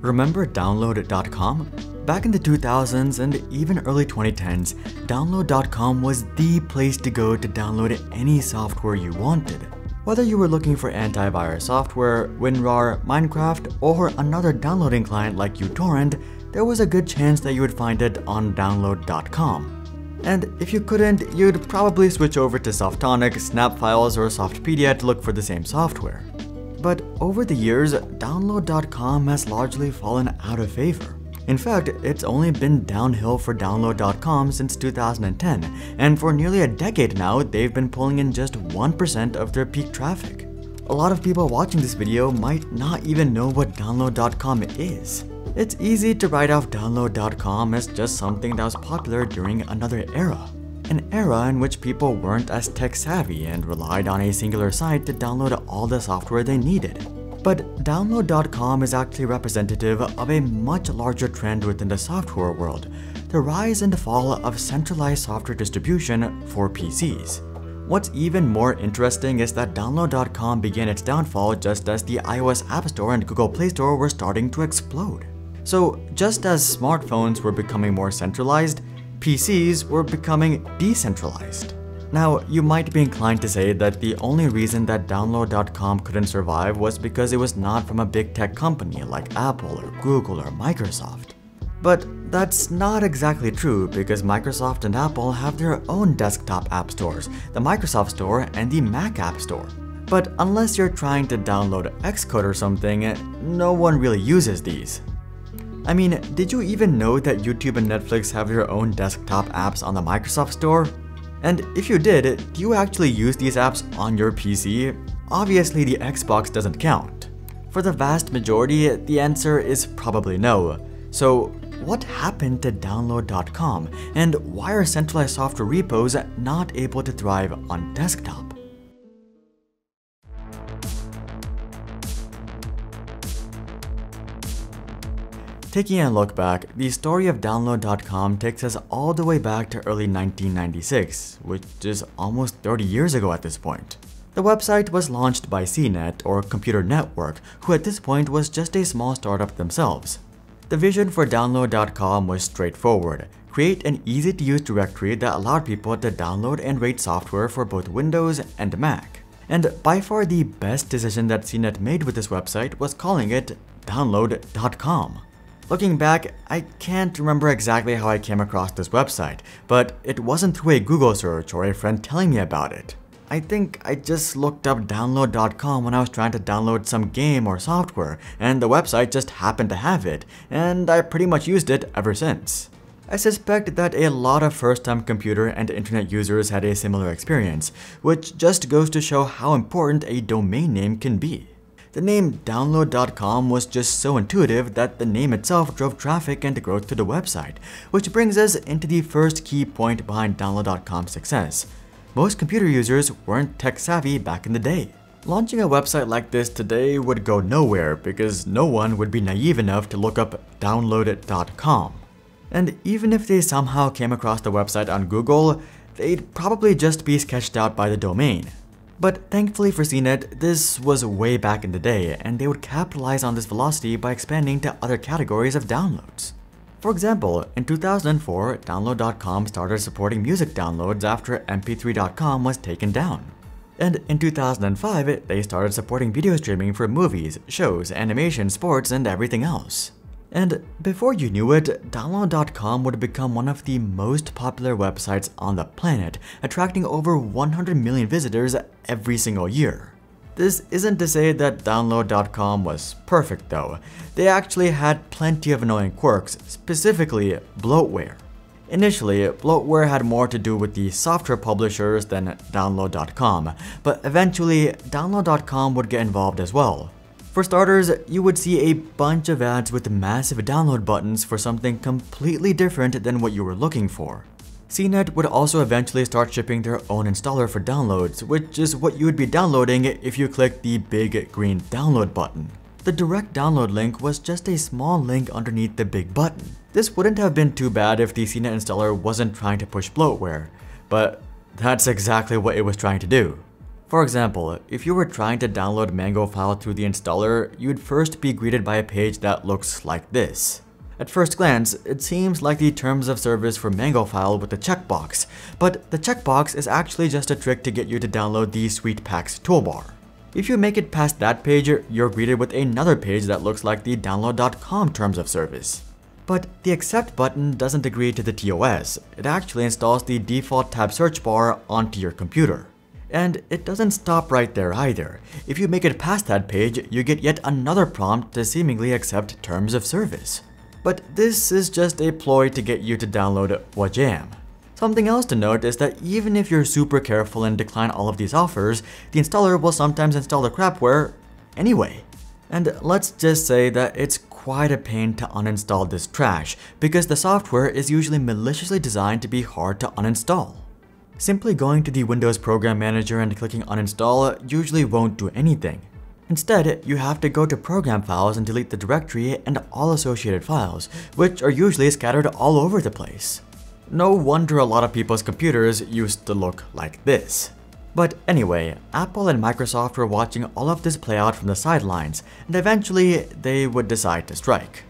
Remember Download.com? Back in the 2000s and even early 2010s, Download.com was the place to go to download any software you wanted. Whether you were looking for antivirus software, WinRAR, Minecraft, or another downloading client like uTorrent, there was a good chance that you would find it on Download.com. And if you couldn't, you'd probably switch over to Softonic, Snapfiles, or Softpedia to look for the same software. But over the years, Download.com has largely fallen out of favor. In fact, it's only been downhill for Download.com since 2010, and for nearly a decade now, they've been pulling in just 1% of their peak traffic. A lot of people watching this video might not even know what Download.com is. It's easy to write off Download.com as just something that was popular during another era. An era in which people weren't as tech-savvy and relied on a singular site to download all the software they needed. But Download.com is actually representative of a much larger trend within the software world, the rise and fall of centralized software distribution for PCs. What's even more interesting is that Download.com began its downfall just as the iOS App Store and Google Play Store were starting to explode. So just as smartphones were becoming more centralized, PCs were becoming decentralized. Now, you might be inclined to say that the only reason that Download.com couldn't survive was because it was not from a big tech company like Apple or Google or Microsoft. But that's not exactly true because Microsoft and Apple have their own desktop app stores, the Microsoft Store and the Mac App Store. But unless you're trying to download Xcode or something, no one really uses these. I mean, did you even know that YouTube and Netflix have their own desktop apps on the Microsoft Store? And if you did, do you actually use these apps on your PC? Obviously, the Xbox doesn't count. For the vast majority, the answer is probably no. So, what happened to Download.com, and why are centralized software repos not able to thrive on desktop? Taking a look back, the story of Download.com takes us all the way back to early 1996, which is almost 30 years ago at this point. The website was launched by CNET, or Computer Network, who at this point was just a small startup themselves. The vision for Download.com was straightforward: create an easy-to-use directory that allowed people to download and rate software for both Windows and Mac. And by far the best decision that CNET made with this website was calling it Download.com. Looking back, I can't remember exactly how I came across this website, but it wasn't through a Google search or a friend telling me about it. I think I just looked up Download.com when I was trying to download some game or software, and the website just happened to have it, and I pretty much used it ever since. I suspect that a lot of first-time computer and internet users had a similar experience, which just goes to show how important a domain name can be. The name Download.com was just so intuitive that the name itself drove traffic and growth to the website, which brings us into the first key point behind Download.com's success. Most computer users weren't tech-savvy back in the day. Launching a website like this today would go nowhere because no one would be naive enough to look up Download.com. And even if they somehow came across the website on Google, they'd probably just be sketched out by the domain. But thankfully for CNET, this was way back in the day, and they would capitalize on this velocity by expanding to other categories of downloads. For example, in 2004, Download.com started supporting music downloads after MP3.com was taken down. And in 2005, they started supporting video streaming for movies, shows, animation, sports, and everything else. And before you knew it, Download.com would become one of the most popular websites on the planet, attracting over 100 million visitors every single year. This isn't to say that Download.com was perfect though. They actually had plenty of annoying quirks, specifically bloatware. Initially, bloatware had more to do with the software publishers than Download.com, but eventually Download.com would get involved as well. For starters, you would see a bunch of ads with massive download buttons for something completely different than what you were looking for. CNET would also eventually start shipping their own installer for downloads, which is what you would be downloading if you click the big green download button. The direct download link was just a small link underneath the big button. This wouldn't have been too bad if the CNET installer wasn't trying to push bloatware, but that's exactly what it was trying to do. For example, if you were trying to download Mango file through the installer, you'd first be greeted by a page that looks like this. At first glance, it seems like the terms of service for Mango file with the checkbox, but the checkbox is actually just a trick to get you to download the SweetPacks toolbar. If you make it past that page, you're greeted with another page that looks like the download.com terms of service. But the accept button doesn't agree to the TOS, it actually installs the default tab search bar onto your computer. And it doesn't stop right there either. If you make it past that page, you get yet another prompt to seemingly accept terms of service. But this is just a ploy to get you to download Wajam. Something else to note is that even if you're super careful and decline all of these offers, the installer will sometimes install the crapware anyway. And let's just say that it's quite a pain to uninstall this trash, because the software is usually maliciously designed to be hard to uninstall. Simply going to the Windows Program Manager and clicking uninstall usually won't do anything. Instead, you have to go to Program Files and delete the directory and all associated files, which are usually scattered all over the place. No wonder a lot of people's computers used to look like this. But anyway, Apple and Microsoft were watching all of this play out from the sidelines, and eventually they would decide to strike.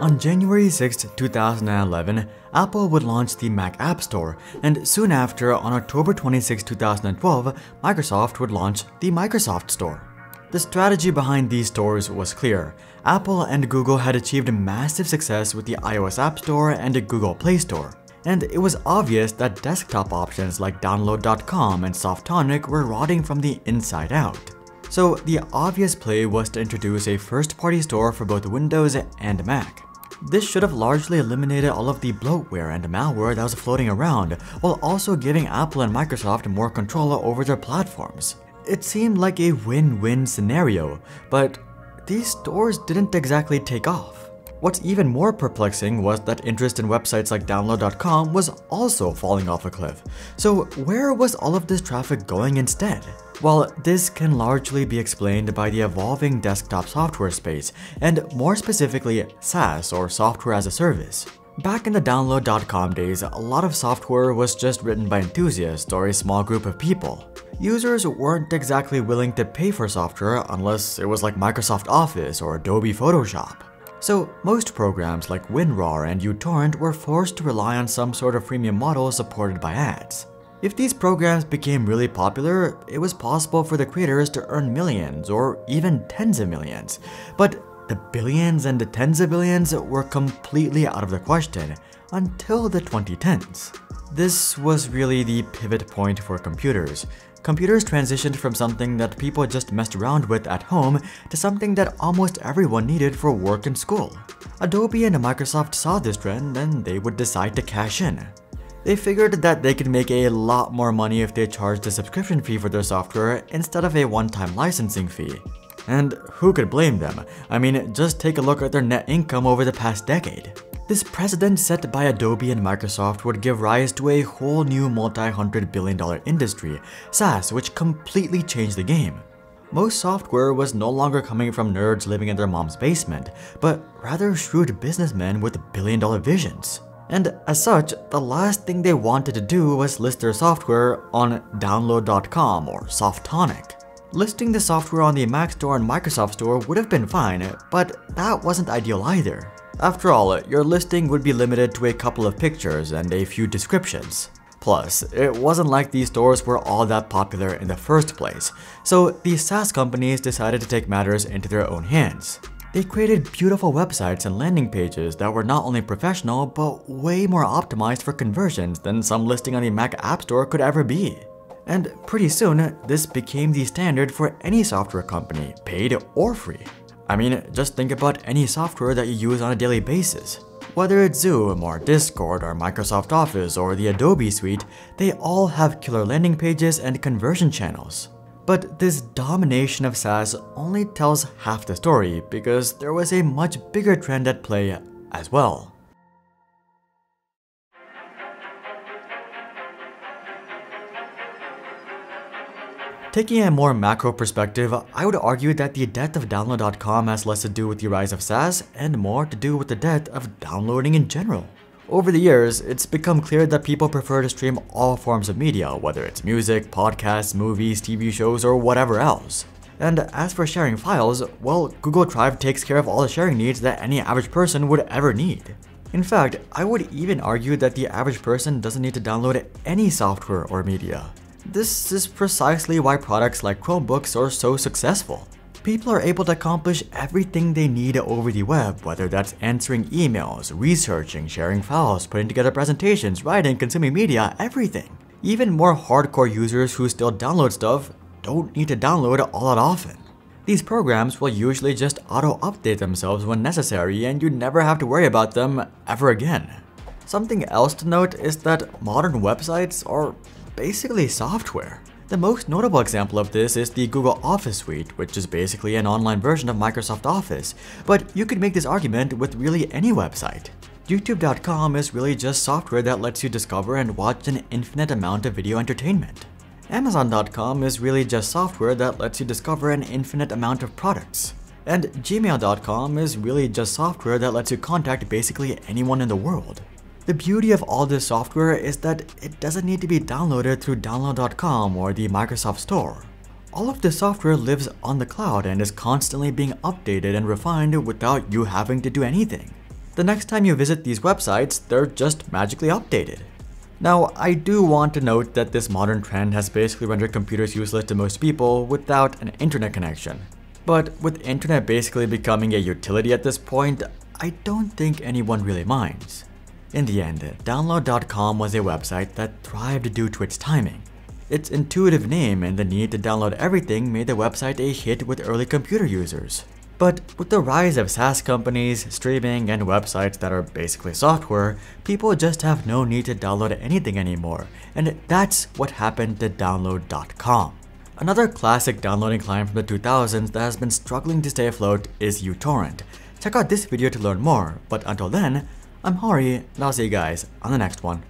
On January 6, 2011, Apple would launch the Mac App Store, and soon after, on October 26, 2012, Microsoft would launch the Microsoft Store. The strategy behind these stores was clear. Apple and Google had achieved massive success with the iOS App Store and the Google Play Store, and it was obvious that desktop options like Download.com and Softonic were rotting from the inside out. So the obvious play was to introduce a first-party store for both Windows and Mac. This should have largely eliminated all of the bloatware and malware that was floating around, while also giving Apple and Microsoft more control over their platforms. It seemed like a win-win scenario, but these stores didn't exactly take off. What's even more perplexing was that interest in websites like Download.com was also falling off a cliff. So where was all of this traffic going instead? Well, this can largely be explained by the evolving desktop software space, and more specifically, SaaS or software as a service. Back in the Download.com days, a lot of software was just written by enthusiasts or a small group of people. Users weren't exactly willing to pay for software unless it was like Microsoft Office or Adobe Photoshop. So most programs like WinRAR and uTorrent were forced to rely on some sort of freemium model supported by ads. If these programs became really popular, it was possible for the creators to earn millions or even tens of millions. But the billions and the tens of billions were completely out of the question until the 2010s. This was really the pivot point for computers. Computers transitioned from something that people just messed around with at home to something that almost everyone needed for work and school. Adobe and Microsoft saw this trend and they would decide to cash in. They figured that they could make a lot more money if they charged a subscription fee for their software instead of a one-time licensing fee. And who could blame them? I mean, just take a look at their net income over the past decade. This precedent set by Adobe and Microsoft would give rise to a whole new multi-hundred billion dollar industry, SaaS, which completely changed the game. Most software was no longer coming from nerds living in their mom's basement, but rather shrewd businessmen with billion-dollar visions. And as such, the last thing they wanted to do was list their software on Download.com or Softonic. Listing the software on the Mac Store and Microsoft Store would have been fine, but that wasn't ideal either. After all, your listing would be limited to a couple of pictures and a few descriptions. Plus, it wasn't like these stores were all that popular in the first place, so the SaaS companies decided to take matters into their own hands. They created beautiful websites and landing pages that were not only professional, but way more optimized for conversions than some listing on the Mac App Store could ever be. And pretty soon, this became the standard for any software company, paid or free. I mean, just think about any software that you use on a daily basis. Whether it's Zoom or Discord or Microsoft Office or the Adobe Suite, they all have killer landing pages and conversion channels. But this domination of SaaS only tells half the story because there was a much bigger trend at play as well. Taking a more macro perspective, I would argue that the death of Download.com has less to do with the rise of SaaS and more to do with the death of downloading in general. Over the years, it's become clear that people prefer to stream all forms of media, whether it's music, podcasts, movies, TV shows, or whatever else. And as for sharing files, well, Google Drive takes care of all the sharing needs that any average person would ever need. In fact, I would even argue that the average person doesn't need to download any software or media. This is precisely why products like Chromebooks are so successful. People are able to accomplish everything they need over the web, whether that's answering emails, researching, sharing files, putting together presentations, writing, consuming media, everything. Even more hardcore users who still download stuff don't need to download all that often. These programs will usually just auto-update themselves when necessary, and you never have to worry about them ever again. Something else to note is that modern websites are basically software. The most notable example of this is the Google Office Suite, which is basically an online version of Microsoft Office, but you could make this argument with really any website. YouTube.com is really just software that lets you discover and watch an infinite amount of video entertainment. Amazon.com is really just software that lets you discover an infinite amount of products. And Gmail.com is really just software that lets you contact basically anyone in the world. The beauty of all this software is that it doesn't need to be downloaded through Download.com or the Microsoft Store. All of this software lives on the cloud and is constantly being updated and refined without you having to do anything. The next time you visit these websites, they're just magically updated. Now, I do want to note that this modern trend has basically rendered computers useless to most people without an internet connection. But with internet basically becoming a utility at this point, I don't think anyone really minds. In the end, Download.com was a website that thrived due to its timing. Its intuitive name and the need to download everything made the website a hit with early computer users. But with the rise of SaaS companies, streaming, and websites that are basically software, people just have no need to download anything anymore, and that's what happened to Download.com. Another classic downloading client from the 2000s that has been struggling to stay afloat is uTorrent. Check out this video to learn more, but until then, I'm Hari, and I'll see you guys on the next one.